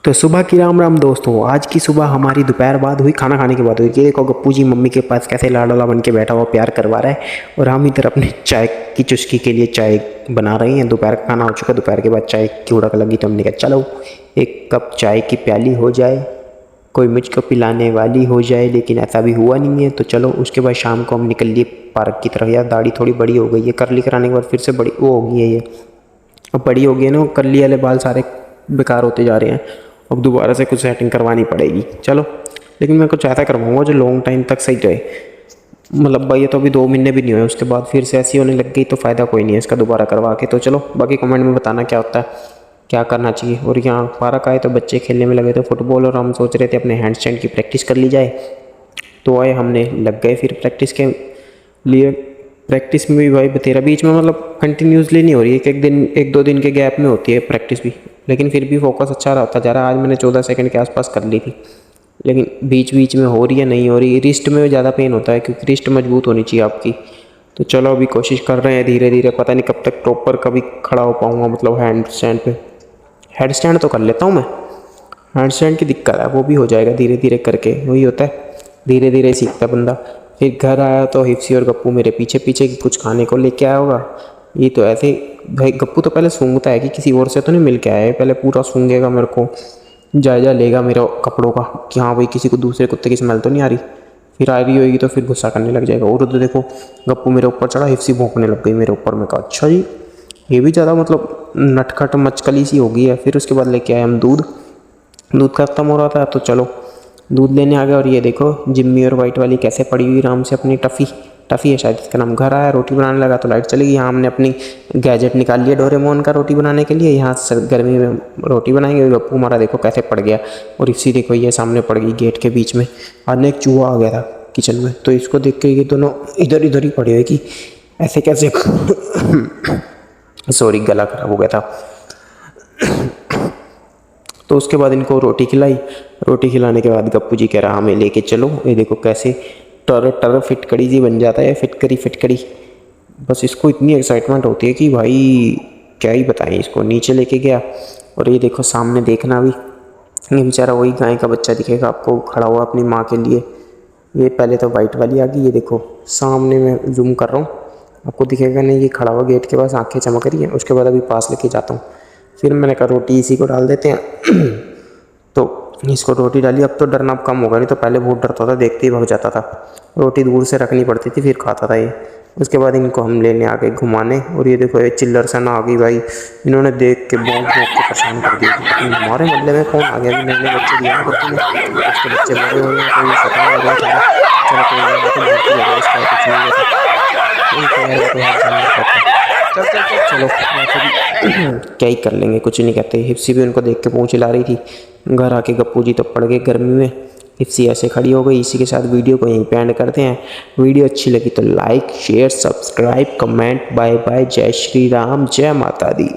तो सुबह की राम राम दोस्तों। आज की सुबह हमारी दोपहर बाद हुई, खाना खाने के बाद हुई। ये देखो गप्पू जी मम्मी के पास कैसे लाडला बन के बैठा हुआ प्यार करवा रहा है, और हम इधर अपने चाय की चुस्की के लिए चाय बना रहे हैं। दोपहर का खाना हो चुका, दोपहर के बाद चाय की उड़क लगी तो हमने कहा चलो एक कप चाय की प्याली हो जाए, कोई मुझको पिलाने वाली हो जाए, लेकिन ऐसा भी हुआ नहीं है। तो चलो उसके बाद शाम को हम निकल लिए पार्क की तरफ। यार दाढ़ी थोड़ी बड़ी हो गई है, करली कराने के बाद फिर से बड़ी वो हो गई है ये, अब बड़ी हो गई है ना, करली वाले बाल सारे बेकार होते जा रहे हैं। अब दोबारा से कुछ सेटिंग करवानी पड़ेगी। चलो, लेकिन मैं कुछ ऐसा करवाऊँगा जो लॉन्ग टाइम तक सही रहे। मतलब भाई ये तो अभी 2 महीने भी नहीं हुए, उसके बाद फिर से ऐसी होने लग गई तो फ़ायदा कोई नहीं है इसका दोबारा करवा के। तो चलो बाकी कमेंट में बताना क्या होता है, क्या करना चाहिए। और यहाँ पार्क आए तो बच्चे खेलने में लगे थे फुटबॉल, और हम सोच रहे थे अपने हैंड स्टैंड की प्रैक्टिस कर ली जाए। तो आए, हमने लग गए फिर प्रैक्टिस के लिए। प्रैक्टिस में भी भाई तेरा बीच में मतलब कंटिन्यूसली नहीं हो रही है, एक दिन 1-2 दिन के गैप में होती है प्रैक्टिस भी, लेकिन फिर भी फोकस अच्छा रहता जा रहा है। आज मैंने 14 सेकंड के आसपास कर ली थी, लेकिन बीच बीच में हो रही है नहीं हो रही। रिस्ट में ज़्यादा पेन होता है क्योंकि रिस्ट मजबूत होनी चाहिए आपकी। तो चलो अभी कोशिश कर रहे हैं धीरे धीरे, पता नहीं कब तक प्रॉपर कभी खड़ा हो पाऊँगा, मतलब हैंड स्टैंड पे। हैंड स्टैंड तो कर लेता हूँ मैं, हैंड स्टैंड की दिक्कत है, वो भी हो जाएगा धीरे धीरे करके। वही होता है, धीरे धीरे सीखता है बंदा। फिर घर आया तो हिप्सी और गप्पू मेरे पीछे पीछे कि कुछ खाने को लेके आया होगा। ये तो ऐसे भाई गप्पू तो पहले सूंघता है कि किसी और से तो नहीं मिल के आया है, पहले पूरा सूंघेगा, मेरे को जायजा लेगा मेरे कपड़ों का कि हाँ भाई किसी को दूसरे कुत्ते की स्मेल तो नहीं आ रही। फिर आ रही होगी तो फिर गुस्सा करने लग जाएगा। और उधर देखो गप्पू मेरे ऊपर चढ़ा, हिप्सी भौंकने लग गई मेरे ऊपर। मैं कहा अच्छा जी, ये भी ज़्यादा मतलब नटखट मचकली सी हो गई है। फिर उसके बाद लेके आए हम दूध खत्म हो रहा था तो चलो दूध लेने आ गए। और ये देखो जिम्मी और वाइट वाली कैसे पड़ी हुई आराम से अपनी टफ़ी है शायद इसका नाम। घर आया, रोटी बनाने लगा तो लाइट चली गई। यहाँ हमने अपनी गैजेट निकाल लिया डोरेमोन का रोटी बनाने के लिए। यहाँ गर्मी में रोटी बनाएंगे। गप्पू हमारा देखो कैसे पड़ गया, और इसी देखो ये सामने पड़ गई गेट के बीच में। और एक चूहा आ गया था किचन में, तो इसको देख के ये दोनों इधर इधर ही पड़े हुए कि ऐसे कैसे सॉरी गला खराब हो गया था। तो उसके बाद इनको रोटी खिलाई। रोटी खिलाने के बाद गप्पू जी कह रहा हमें लेके चलो। ये देखो कैसे टर फिटकड़ी जी बन जाता है, फिटकड़ी। बस इसको इतनी एक्साइटमेंट होती है कि भाई क्या ही बताएं। इसको नीचे लेके गया, और ये देखो सामने देखना भी, ये बेचारा वही गाय का बच्चा दिखेगा आपको खड़ा हुआ अपनी माँ के लिए। ये पहले तो वाइट वाली आ गई, ये देखो सामने मैं जूम कर रहा हूँ, आपको दिखेगा नहीं, ये खड़ा हुआ गेट के पास, आँखें चमक रही हैं। उसके बाद अभी पास लेके जाता हूँ। फिर मैंने कहा रोटी इसी को डाल देते हैं तो इसको रोटी डाली। अब तो डरना कम होगा, नहीं तो पहले बहुत डरता था, देखते ही भाग जाता था। रोटी दूर से रखनी पड़ती थी फिर खाता था ये। उसके बाद इनको हम लेने आ गए घुमाने। और ये देखो ये चिल्लर सा ना आ गई भाई, इन्होंने देख के भौंक के परेशान कर दिया। हमारे मोहल्ले में कौन आ गया, अभी नए बच्चे दिया ना करते हैं, उसके बच्चे बड़े हो गए, कोई सता हो गया। चलो कोई बात नहीं, इसका कुछ नहीं होता। चलो क्या ही कर लेंगे, कुछ नहीं कहते। हिप्सी भी उनको देख के पूंछ हिला रही थी। घर आके गप्पू जी तो पड़ गए गर्मी में, हिप्सी ऐसे खड़ी हो गई। इसी के साथ वीडियो को यहीं पे एंड करते हैं। वीडियो अच्छी लगी तो like share subscribe comment. Bye bye, जय श्री राम, जय माता दी।